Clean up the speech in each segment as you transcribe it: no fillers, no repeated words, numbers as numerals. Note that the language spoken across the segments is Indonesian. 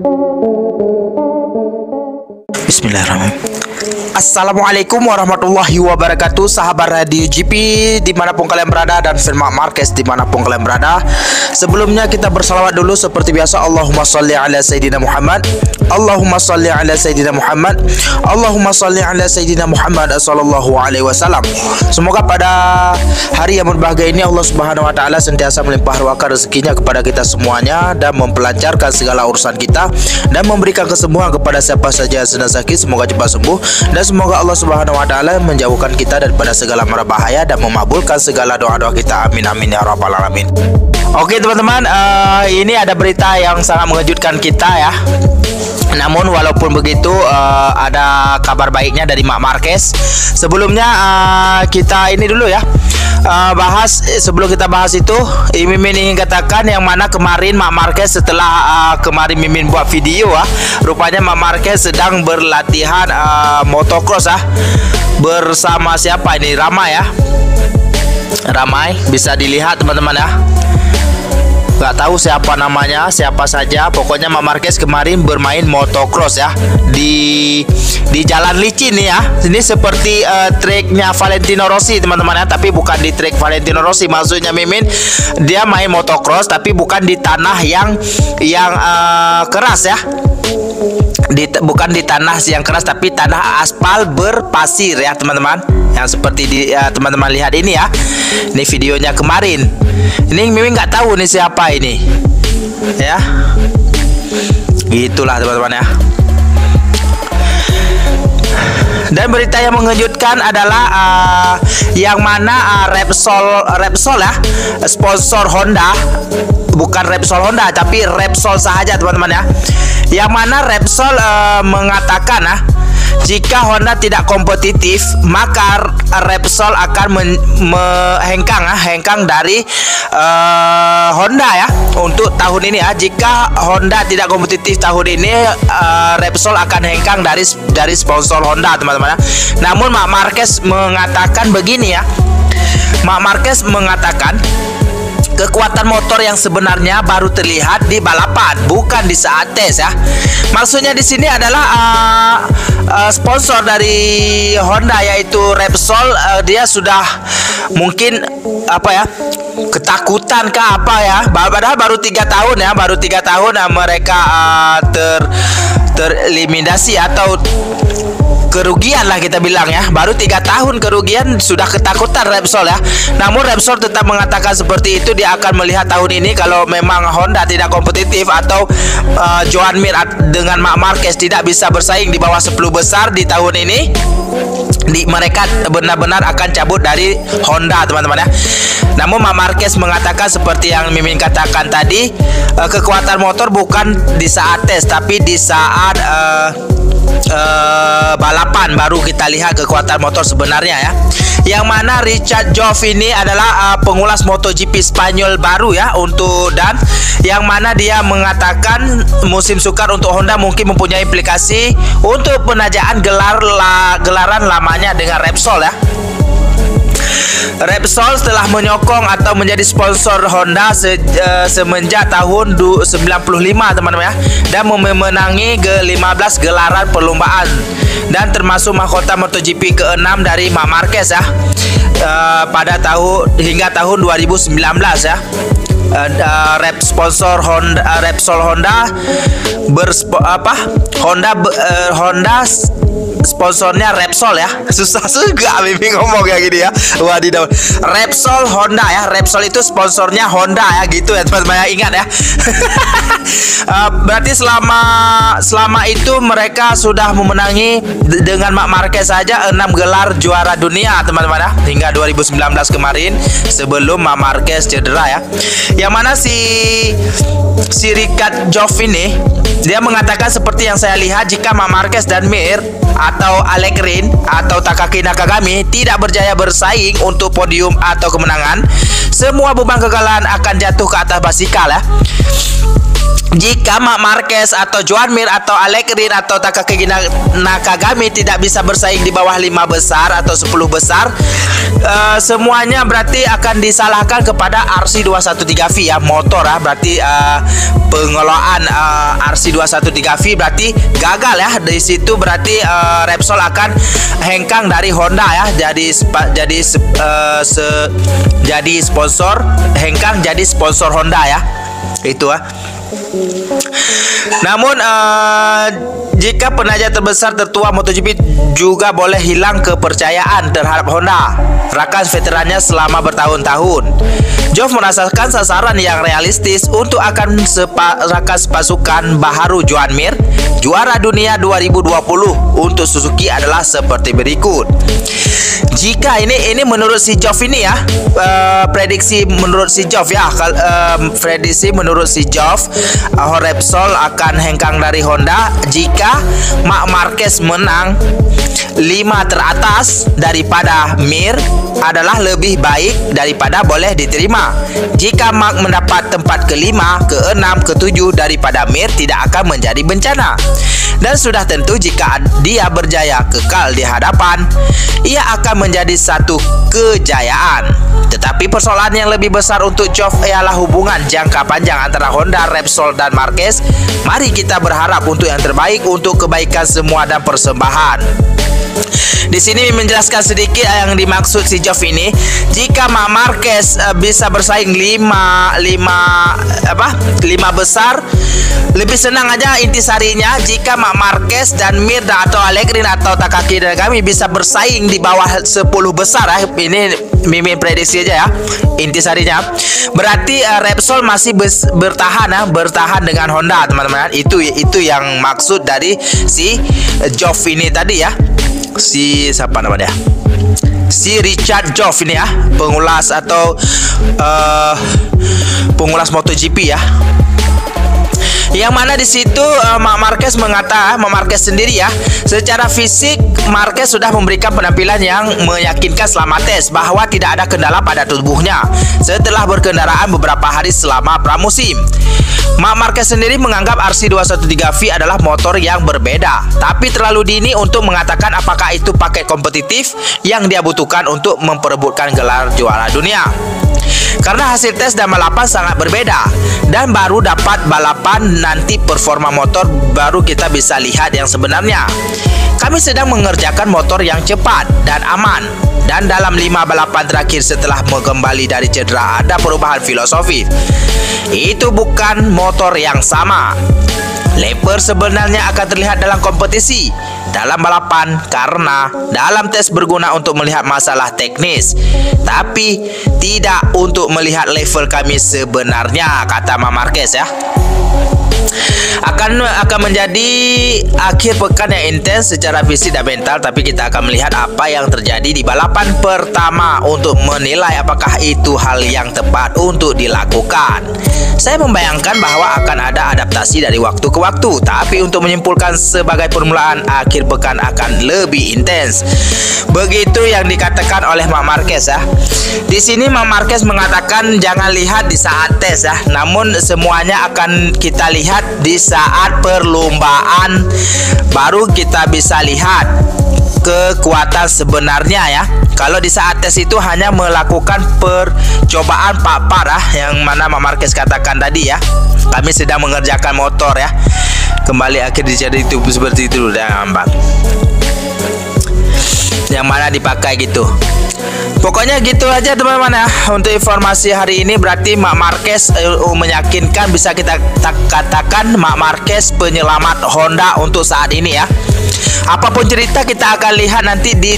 Bismillahirrahmanirrahim. Assalamualaikum warahmatullahi wabarakatuh, sahabat Radio GP dimanapun kalian berada, dan Mark Marquez dimanapun kalian berada. Sebelumnya kita bersalawat dulu seperti biasa. Allahumma sholli ala Sayyidina Muhammad, Allahumma sholli ala Sayyidina Muhammad, Allahumma sholli ala Sayyidina Muhammad sallallahu alaihi wasallam. Semoga pada hari yang berbahagia ini Allah Subhanahu wa taala sentiasa melimpah ruahkan rezekinya kepada kita semuanya, dan memperlancarkan segala urusan kita, dan memberikan kesembuhan kepada siapa saja yang sedang sakit, semoga cepat sembuh. Dan semoga Allah Subhanahu wa taala menjauhkan kita daripada segala mara bahaya dan memabulkan segala doa-doa kita. Amin amin ya rabbal alamin. Oke teman-teman, ini ada berita yang sangat mengejutkan kita ya. Namun walaupun begitu, ada kabar baiknya dari Mark Marquez. Sebelumnya kita ini dulu ya, sebelum kita bahas itu, Mimin ingin katakan yang mana kemarin Mark Marquez setelah kemarin Mimin buat video rupanya Mark Marquez sedang berlatihan motocross bersama siapa ini, Ramai bisa dilihat teman-teman ya. Gak tahu siapa namanya, siapa saja. Pokoknya Mark Marquez kemarin bermain motocross ya di jalan licin nih ya. Ini seperti tracknya Valentino Rossi teman-teman ya, tapi bukan di track Valentino Rossi. Maksudnya Mimin, dia main motocross tapi bukan di tanah yang keras ya. Bukan di tanah yang keras, tapi tanah aspal berpasir ya teman-teman. Yang seperti teman-teman lihat ini ya. Ini videonya kemarin. Ini Mimin nggak tahu nih siapa ini ya. Gitulah teman-teman ya. Dan berita yang mengejutkan adalah yang mana Repsol ya, sponsor Honda, bukan Repsol Honda tapi Repsol saja teman-teman ya. Yang mana Repsol mengatakan jika Honda tidak kompetitif, maka Repsol akan hengkang dari Honda ya untuk tahun ini ya. Jika Honda tidak kompetitif tahun ini, Repsol akan hengkang dari sponsor Honda teman-teman ya. Namun Mark Marquez mengatakan begini ya. Mark Marquez mengatakan kekuatan motor yang sebenarnya baru terlihat di balapan, bukan di saat tes ya. Maksudnya di sini adalah sponsor dari Honda yaitu Repsol, dia sudah mungkin ketakutan kah apa ya. Padahal baru 3 tahun ya, mereka tereliminasi atau kerugian lah kita bilang ya. Baru 3 tahun kerugian sudah ketakutan Repsol ya. Namun Repsol tetap mengatakan seperti itu. Dia akan melihat tahun ini kalau memang Honda tidak kompetitif atau Joan Mir dengan Mark Marquez tidak bisa bersaing di bawah 10 besar di tahun ini, mereka benar-benar akan cabut dari Honda teman-teman ya. Namun Mark Marquez mengatakan seperti yang Mimin katakan tadi, kekuatan motor bukan di saat tes tapi di saat balapan baru kita lihat kekuatan motor sebenarnya ya. Yang mana Richard Joff ini adalah pengulas MotoGP Spanyol baru ya dan yang mana dia mengatakan musim sukar untuk Honda mungkin mempunyai implikasi untuk penajaan gelaran lamanya dengan Repsol ya. Repsol telah menyokong atau menjadi sponsor Honda semenjak tahun 95 teman-teman ya, dan memenangi ke-15 gelaran perlombaan dan termasuk mahkota MotoGP ke-6 dari Mark Marquez ya, hingga tahun 2019 ya. Sponsor Repsol Honda Honda sponsornya Repsol ya. Susah juga Mimin ngomong kayak gini ya. Wadidaw. Repsol Honda ya. Repsol itu sponsornya Honda ya, gitu ya teman-teman ya. Ingat ya. Berarti selama itu mereka sudah memenangi dengan Mark Marquez saja 6 gelar juara dunia teman-teman ya, hingga 2019 kemarin sebelum Mark Marquez cedera ya. Yang mana si Richard Joff ini dia mengatakan seperti yang saya lihat, jika Mark Marquez dan Mir atau Alex Rins atau Takaki Nakagami tidak berjaya bersaing untuk podium atau kemenangan, semua beban kegagalan akan jatuh ke atas basikal ya. jika Marc Marquez atau Joan Mir atau Alex Rin atau Takaki Nakagami tidak bisa bersaing di bawah 5 besar atau 10 besar, semuanya berarti akan disalahkan kepada RC213V ya, motor ya. Berarti pengelolaan RC213V berarti gagal ya. Di situ berarti Repsol akan hengkang dari Honda ya. Jadi sponsor, hengkang jadi sponsor Honda ya. Itu Namun jika penaja terbesar tertua MotoGP juga boleh hilang kepercayaan terhadap Honda, rakan veterannya selama bertahun-tahun. Geoff merasakan sasaran yang realistis untuk akan rakas pasukan baharu Joan Mir, juara dunia 2020 untuk Suzuki adalah seperti berikut. Jika ini menurut si Geoff ini ya, prediksi menurut si Geoff ya, prediksi menurut si Geoff, Repsol akan hengkang dari Honda jika Marc Marquez menang 5 teratas daripada Mir adalah lebih baik daripada boleh diterima. Jika Marc mendapat tempat ke-5, ke-6, ke-7 daripada Mir tidak akan menjadi bencana. Dan sudah tentu jika dia berjaya kekal di hadapan, ia akan menjadi satu kejayaan. Tetapi persoalan yang lebih besar untuk Geoff ialah hubungan jangka panjang antara Honda, Repsol, dan Marquez. Mari kita berharap untuk yang terbaik untuk kebaikan semua dan persembahan. Di sini menjelaskan sedikit yang dimaksud si Geoff ini. Jika Marc Marquez bisa bersaing 5 besar, lebih senang aja intisarinya jika Marc Marquez dan Mir atau Alex Rin atau Takaki Nakagami bisa bersaing di bawah 10 besar ya. Ini mimin prediksi aja ya, intisarinya. Berarti Repsol masih bertahan dengan Honda, teman-teman. Itu yang maksud dari si Geoff ini tadi ya. Si siapa namanya? Si Richard Geoff ini ya, pengulas atau pengulas MotoGP ya. Yang mana di situ Marc Marquez sendiri ya, secara fisik Marquez sudah memberikan penampilan yang meyakinkan selama tes bahwa tidak ada kendala pada tubuhnya setelah berkendaraan beberapa hari selama pramusim. Marc Marquez sendiri menganggap RC213V adalah motor yang berbeda, tapi terlalu dini untuk mengatakan apakah itu paket kompetitif yang dia butuhkan untuk memperebutkan gelar juara dunia. Karena hasil tes dan balapan sangat berbeda, dan baru dapat balapan nanti performa motor baru kita bisa lihat yang sebenarnya. Kami sedang mengerjakan motor yang cepat dan aman, dan dalam 5 balapan terakhir setelah kembali dari cedera ada perubahan filosofi. Itu bukan motor yang sama. Leper sebenarnya akan terlihat dalam kompetisi, dalam balapan, karena dalam tes berguna untuk melihat masalah teknis, tapi tidak untuk melihat level kami sebenarnya, kata Marc Marquez ya. Akan menjadi akhir pekan yang intens secara fisik dan mental, tapi kita akan melihat apa yang terjadi di balapan pertama untuk menilai apakah itu hal yang tepat untuk dilakukan. Saya membayangkan bahwa akan ada adaptasi dari waktu ke waktu, tapi untuk menyimpulkan sebagai permulaan, akhir pekan akan lebih intens. Begitu yang dikatakan oleh Marc Marquez ya. Di sini Marc Marquez mengatakan jangan lihat di saat tes ya, namun semuanya akan kita lihat di saat perlombaan, baru kita bisa lihat kekuatan sebenarnya ya. Kalau di saat tes itu hanya melakukan percobaan pak-pak yang mana Marc Marquez katakan tadi ya, kami sedang mengerjakan motor ya, kembali akhir jadi itu seperti itu dan Bang, yang mana dipakai gitu. Pokoknya gitu aja teman-teman ya untuk informasi hari ini. Berarti Marc Marquez meyakinkan, bisa kita katakan Marc Marquez penyelamat Honda untuk saat ini ya. Apapun cerita kita akan lihat nanti di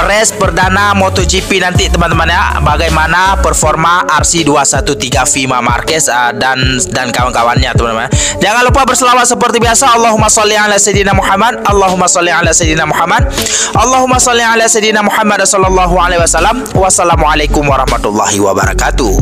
race perdana MotoGP nanti teman-teman ya, bagaimana performa RC213V Marc Marquez dan kawan-kawannya teman-teman. Jangan lupa berselawat seperti biasa. Allahumma sholli ala sayyidina Muhammad, Allahumma sholli ala sayyidina Muhammad, Allahumma sholli ala sayyidina Muhammad sallallahu alaihi wasallam. Wassalamualaikum warahmatullahi wabarakatuh.